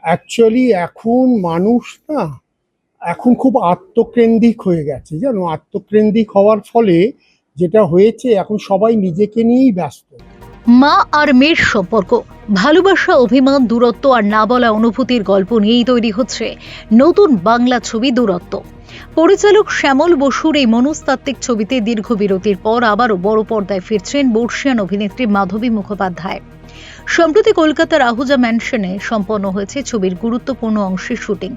Actually এখন মানুষ না এখন খুব আত্মকেন্দ্রিক হয়ে গেছে, জানো। আত্মকেন্দ্রিক হওয়ার ফলে যেটা হয়েছে, এখন সবাই নিজেকে নিয়েই ব্যস্ত। মা আর মেয়ের সম্পর্ক, ভালোবাসা, অভিমান, দূরত্ব আর না বলা অনুভূতির গল্প নিয়েই তৈরি হচ্ছে নতুন বাংলা ছবি দূরত্ব। পরিচালক শ্যামল বসুর এই মনস্তাত্ত্বিক ছবিতে দীর্ঘ বিরতির পর আবারও বড় পর্দায় ফিরছেন বর্ষিয়ান অভিনেত্রী মাধবী মুখোপাধ্যায়। সম্প্রতি কলকাতার আহুজা ম্যানশনে সম্পন্ন হয়েছে ছবির গুরুত্বপূর্ণ অংশের শুটিং।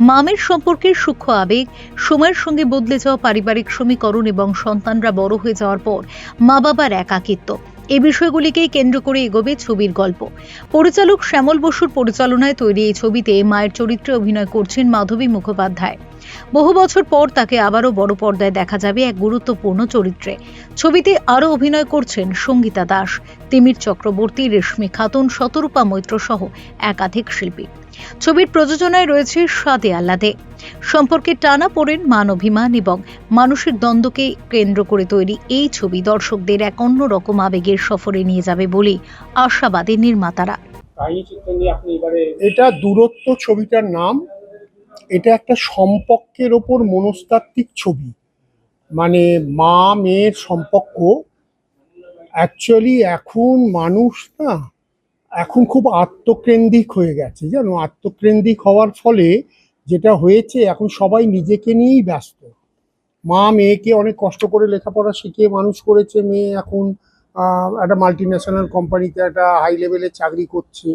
মামের সম্পর্কের সূক্ষ্ম আবেগ, সময়ের সঙ্গে বদলে যাওয়া পারিবারিক সমীকরণ এবং সন্তানরা বড় হয়ে যাওয়ার পর মা বাবার একাকিত্ব, এই বিষয়গুলিকেই কেন্দ্র করে এগোবে ছবির গল্প। পরিচালক শ্যামল বসুর পরিচালনায় তৈরি এই ছবিতে মায়ের চরিত্রে অভিনয় করছেন মাধবী মুখোপাধ্যায়। বহু বছর পর তাকে আবারও বড় পর্দায় দেখা যাবে এক গুরুত্বপূর্ণ চরিত্রে। ছবিতে আরও অভিনয় করছেন সঙ্গীতা দাস, তিমির চক্রবর্তী, রেশমি খাতুন, শতরূপা মৈত্র সহ একাধিক শিল্পী। ছবির প্রযোজনায় রয়েছে স্বাদে আহ্লাদে। সম্পর্কে টানা পড়েন মান অভিমান এবং মানুষের দ্বন্দ্বকে কেন্দ্র করে তৈরি এই ছবি দর্শকদের এক অন্যরকম আবেগের সফরে নিয়ে যাবে বলে আশাবাদী নির্মাতারা। এটা দূরত্ব ছবিটার নাম। এটা একটা সম্পর্কের ওপর মনস্তাত্ত্বিক ছবি, মানে মা মেয়ের সম্পর্ক। অ্যাকচুয়ালি এখন মানুষ না এখন খুব আত্মকেন্দ্রিক হয়ে গেছে, জানো। আত্মকেন্দ্রিক হওয়ার ফলে যেটা হয়েছে, এখন সবাই নিজেকে নিয়েই ব্যস্ত। মা মেয়েকে অনেক কষ্ট করে লেখাপড়া শিখিয়ে মানুষ করেছে। মেয়ে এখন একটা মাল্টি ন্যাশনাল কোম্পানিতে একটা হাই লেভেলে চাকরি করছে।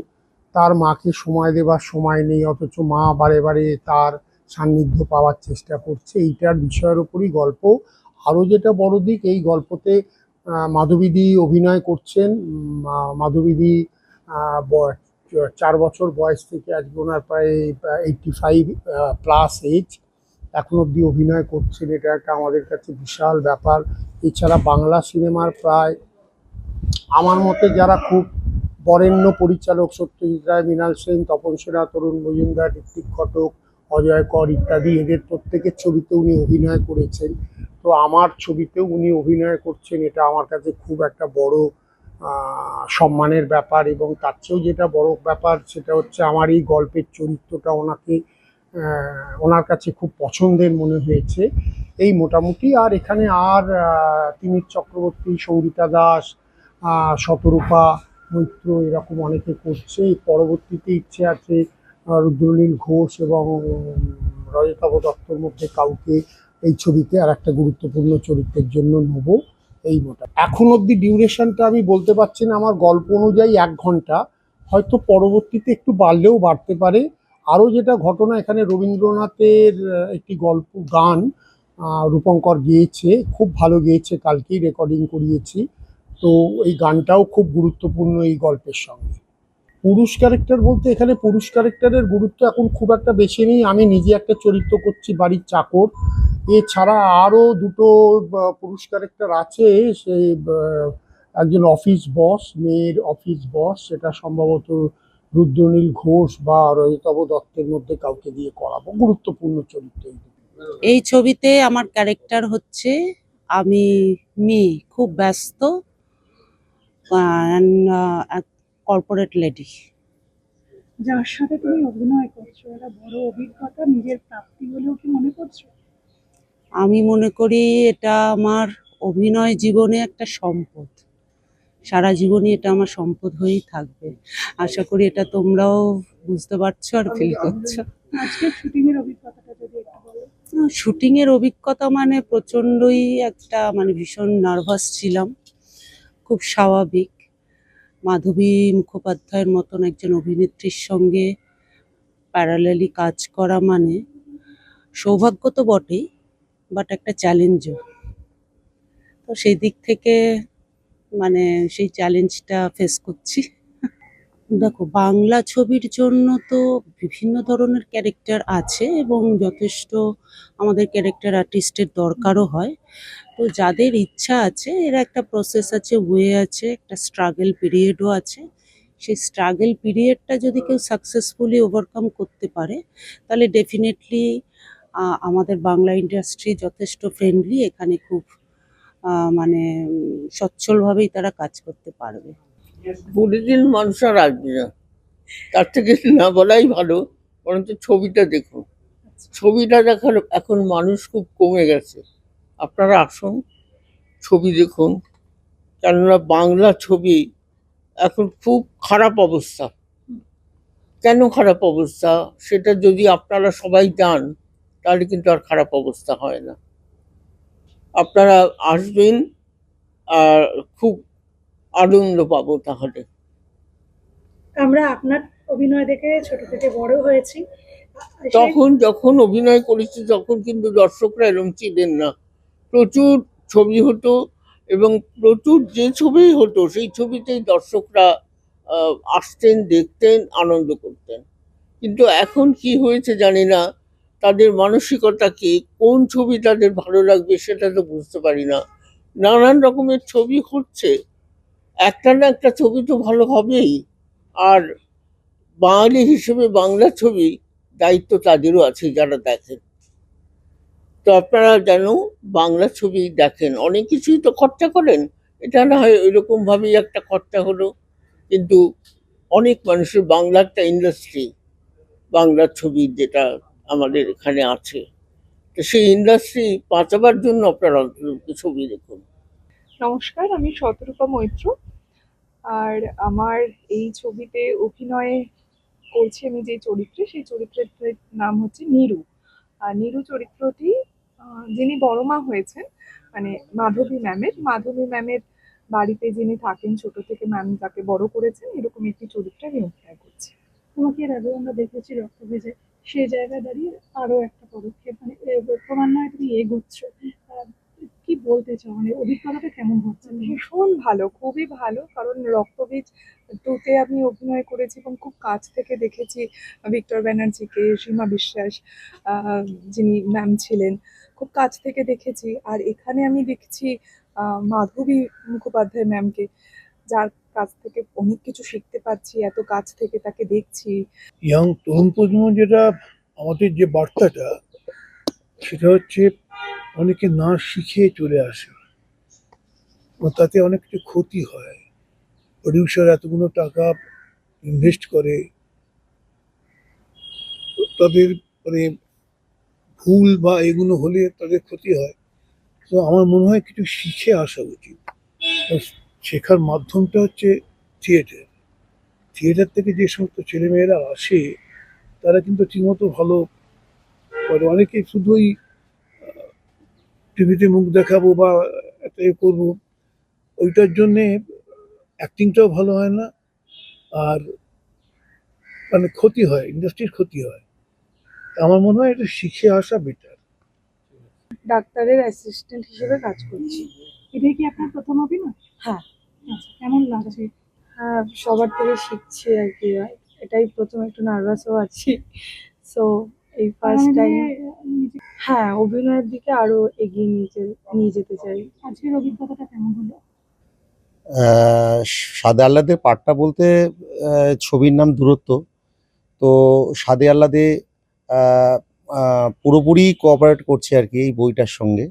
তার মাকে সময় দেবার সময় নেই, অথচ মা বারে বারে তার সান্নিধ্য পাওয়ার চেষ্টা করছে। এইটার বিষয়ের উপরই গল্প। আরও যেটা বড় দিক, এই গল্পতে মাধবীদি অভিনয় করছেন। মাধবীদি 4 বছর বয়স থেকে আজকে ওনার প্রায় 85+ এজ, এখন অবধি অভিনয় করছেন। এটা একটা আমাদের কাছে বিশাল ব্যাপার। এছাড়া বাংলা সিনেমার প্রায় আমার মতে যারা খুব বরেণ্য পরিচালক, সত্যজিৎ রায়, মৃণাল সেন, তপন সেনা, তরুণ মজুমদার, ঋত্বিক ঘটক, অজয় কর ইত্যাদি, এদের প্রত্যেকের ছবিতে উনি অভিনয় করেছেন। তো আমার ছবিতেও উনি অভিনয় করছেন, এটা আমার কাছে খুব একটা বড় সম্মানের ব্যাপার। এবং তার চেয়েও যেটা বড় ব্যাপার, সেটা হচ্ছে আমার এই গল্পের চরিত্রটা ওনার কাছে খুব পছন্দের মনে হয়েছে। এই মোটামুটি। আর এখানে আর তিমির চক্রবর্তী, সঙ্গীতা দাস, শতরূপা মৈত্র এরকম অনেকে করছে। পরবর্তীতে ইচ্ছে আছে রুদ্রনীল ঘোষ এবং রজতাভ দত্তর মধ্যে কাউকে এই ছবিতে আর একটা গুরুত্বপূর্ণ চরিত্রের জন্য নেব। এই মোটা এখন অবধি ডিউরেশনটা আমি বলতে পারছি না। আমার গল্প অনুযায়ী 1 ঘন্টা, হয়তো পরবর্তীতে একটু বাড়লেও বাড়তে পারে। আরও যেটা ঘটনা, এখানে রবীন্দ্রনাথের একটি গল্প গান রূপঙ্কর গেয়েছে, খুব ভালো গেয়েছে, কালকেই রেকর্ডিং করিয়েছি। তো এই গানটাও খুব গুরুত্বপূর্ণ এই গল্পের সঙ্গে। পুরুষ ক্যারেক্টার বলতে এখানে পুরুষ ক্যারেক্টারের গুরুত্ব এখন খুব একটা বেশি নেই। আমি নিজে একটা চরিত্র করছি, বাড়ির চাকর। এছাড়া আরও দুটো পুরুষ ক্যারেক্টার আছে। সে একজন অফিস বস, মেয়ের অফিস বস, সেটা সম্ভবত রুদ্রনীল ঘোষ বা রজতাভ দত্তের মধ্যে কাউকে দিয়ে করাবো। গুরুত্বপূর্ণ চরিত্র এই ছবিতে আমার ক্যারেক্টার হচ্ছে আমি মেয়ে, খুব ব্যস্ত কর্পোরেট লেডি। যার সাথে তুমি অভিনয় করছো, এটা বড় অভিজ্ঞতা, নিজের প্রাপ্তি বলেও কি মনে করছো? আমি মনে করি এটা আমার অভিনয় জীবনে একটা সম্পদ, সারা জীবনই এটা আমার সম্পদ হয়েই থাকবে। আশা করি এটা তোমরাও বুঝতে পারছো আর ফিল করছো। আজকে শুটিং এর অভিজ্ঞতাটা যদি একটু বলো। শুটিং এর অভিজ্ঞতা মানে প্রচন্ডই একটা, মানে ভীষণ নার্ভাস ছিলাম, খুব স্বাভাবিক। মাধবী মুখোপাধ্যায়ের মতন একজন অভিনেত্রীর সঙ্গে প্যারালালি কাজ করা মানে সৌভাগ্য তো বটেই, বাট একটা চ্যালেঞ্জও। তো সেই দিক থেকে মানে সেই চ্যালেঞ্জটা ফেস করছি। দেখো, বাংলা ছবির জন্য তো বিভিন্ন ধরনের ক্যারেক্টার আছে এবং যথেষ্ট আমাদের ক্যারেক্টার আর্টিস্টের দরকারও হয়। তো যাদের ইচ্ছা আছে, এর একটা প্রসেস আছে, ওয়ে আছে, একটা স্ট্রাগল পিরিয়ডও আছে। সেই স্ট্রাগল পিরিয়ডটা যদি কেউ সাকসেসফুলি ওভারকাম করতে পারে, তাহলে ডেফিনেটলি আমাদের বাংলা ইন্ডাস্ট্রি যথেষ্ট ফ্রেন্ডলি, এখানে খুব মানে সচ্ছলভাবেই তারা কাজ করতে পারবে। প্রতিদিন মানুষরা রাখবে না, তার থেকে না বলাই ভালো, বরঞ্চ ছবিটা দেখুন। ছবিটা দেখার এখন মানুষ খুব কমে গেছে। আপনারা আসুন, ছবি দেখুন, কেননা বাংলা ছবি এখন খুব খারাপ অবস্থা। কেন খারাপ অবস্থা সেটা যদি আপনারা সবাই জান, তাহলে কিন্তু আর খারাপ অবস্থা হয় না। আপনারা আসবেন, আর খুব আনন্দ পাবো তাহলে। আমরা আপনার অভিনয় দেখে ছোট থেকে বড় হয়েছি। তখন যখন অভিনয় করেছি তখন কিন্তু দর্শকরা এরকম ছিলেন না। প্রচুর ছবি হতো এবং প্রচুর যে ছবি হতো সেই ছবিতেই দর্শকরা আসতেন, দেখতেন, আনন্দ করতেন। কিন্তু এখন কি হয়েছে জানি না, তাদের মানসিকতা কি, কোন ছবি তাদের ভালো লাগবে সেটা তো বুঝতে পারি না। নানান রকমের ছবি হচ্ছে, একটা না একটা ছবি তো ভালো হবেই। আর বাঙালি হিসেবে বাংলা ছবি দায়িত্ব তাদেরও আছে যারা দেখেন। তো আপনারা যেন বাংলা ছবি দেখেন। অনেক কিছুই তো খরচা করেন, এটা না হয় ওইরকম ভাবেই একটা খরচা হলো, কিন্তু অনেক মানুষের বাংলা একটা ইন্ডাস্ট্রি, বাংলার ছবি যেটা আমাদের এখানে আছে, তো সেই ইন্ডাস্ট্রি বাঁচাবার জন্য আপনারা অন্তত ছবি দেখুন। নমস্কার, আমি শতরূপা মৈত্র। আর আমার এই ছবিতে অভিনয় করছি আমি যে চরিত্রে, সেই চরিত্রের নাম হচ্ছে নীরু। আর নীরু চরিত্রটি যিনি বড় মা হয়েছেন, মানে মাধবী ম্যামের বাড়িতে যিনি থাকেন, ছোট থেকে ম্যাম তাকে বড় করেছেন, এরকম একটি চরিত্রে আমি অভিনয় করছি। তোমাকে এর আগেও আমরা দেখেছি রক্তভেজে, সেই জায়গায় দাঁড়িয়ে আরো একটা পদক্ষেপ, মানে ক্রমান্বয়ে তুমি এগোচ্ছ। আহ, কি বলতে চাও, মানে অভিজ্ঞতাটা কেমন হচ্ছে? ভীষণ ভালো, খুবই ভালো, কারণ রক্তবীজ টুতে আমি অভিনয় করেছি এবং খুব কাছ থেকে দেখেছি ভিক্টর ব্যানার্জিকে, সীমা বিশ্বাস যিনি ম্যাম ছিলেন, খুব কাছ থেকে দেখেছি। আর এখানে আমি দেখছি মাধবী মুখোপাধ্যায় ম্যামকে, যার কাছ থেকে অনেক কিছু শিখতে পাচ্ছি, এত কাছ থেকে তাকে দেখছি। ইয়াং তরুণ প্রজন্ম যেটা আমাদের যে বার্তাটা, সেটা হচ্ছে অনেকে না শিখে চলে আসে ও তাতে অনেক কিছু ক্ষতি হয়। প্রডিউসার এতগুলো টাকা ইনভেস্ট করে, তাদের মানে ভুল বা এগুলো হলে তাদের ক্ষতি হয়। তো আমার মনে হয় কিছু শিখে আসা উচিত। তো শেখার মাধ্যমটা হচ্ছে থিয়েটার। থিয়েটার থেকে যে সমস্ত ছেলেমেয়েরা আসে তারা কিন্তু ঠিকমতো ভালো করে। অনেকে শুধুই টিভিতে মুখ দেখাবো বা একটা এ করবো, ওইটার জন্যে অ্যাক্টিংটাও ভালো হয় না, আর মানে ক্ষতি হয়, ইন্ডাস্ট্রির ক্ষতি হয়। আমার মনে হয় এটা শিখে আসা বেটার। ডাক্তারের অ্যাসিস্ট্যান্ট হিসেবে কাজ করছি। এটাই কি আপনার প্রথম অভিনয়? হ্যাঁ। আচ্ছা, কেমন লাগছে? হ্যাঁ, সবার থেকে শিখছি আর কি। এটাই প্রথম, একটু নার্ভাসও আছি। সো এই ফার্স্ট আগামী টাইম। দিনে নিজে- হ্যাঁ, অভিনয়ের দিকে আরো এগিয়ে নিয়ে যেতে চাই। আজকের অভিজ্ঞতাটা কেমন হলো? আহ, সাদে আহ্লাদের পাঠটা বলতে ছবির নাম দূরত্ব। তো সাদে আহ্লাদে পুরোপুরি কোঅপারেট করছে আর কি এই বইটার সঙ্গে।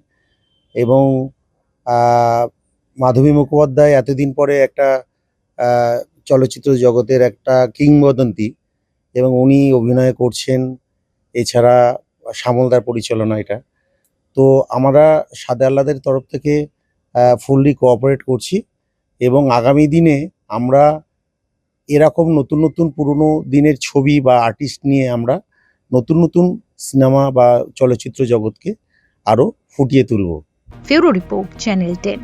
এবং মাধবী মুখোপাধ্যায় এতদিন পরে একটা চলচ্চিত্র জগতের একটা কিংবদন্তি, এবং উনি অভিনয় করছেন। এছাড়া শ্যামলদার পরিচালনা এটা। তো আমরা সাদে আহ্লাদের তরফ থেকে ফুললি কোঅপারেট করছি, এবং আগামী দিনে আমরা এরকম নতুন নতুন পুরনো দিনের ছবি বা আর্টিস্ট নিয়ে আমরা নতুন নতুন সিনেমা বা চলচ্চিত্র জগৎকে আরও ফুটিয়ে তুলব। ফেরো রিপোর্ট, চ্যানেল 10।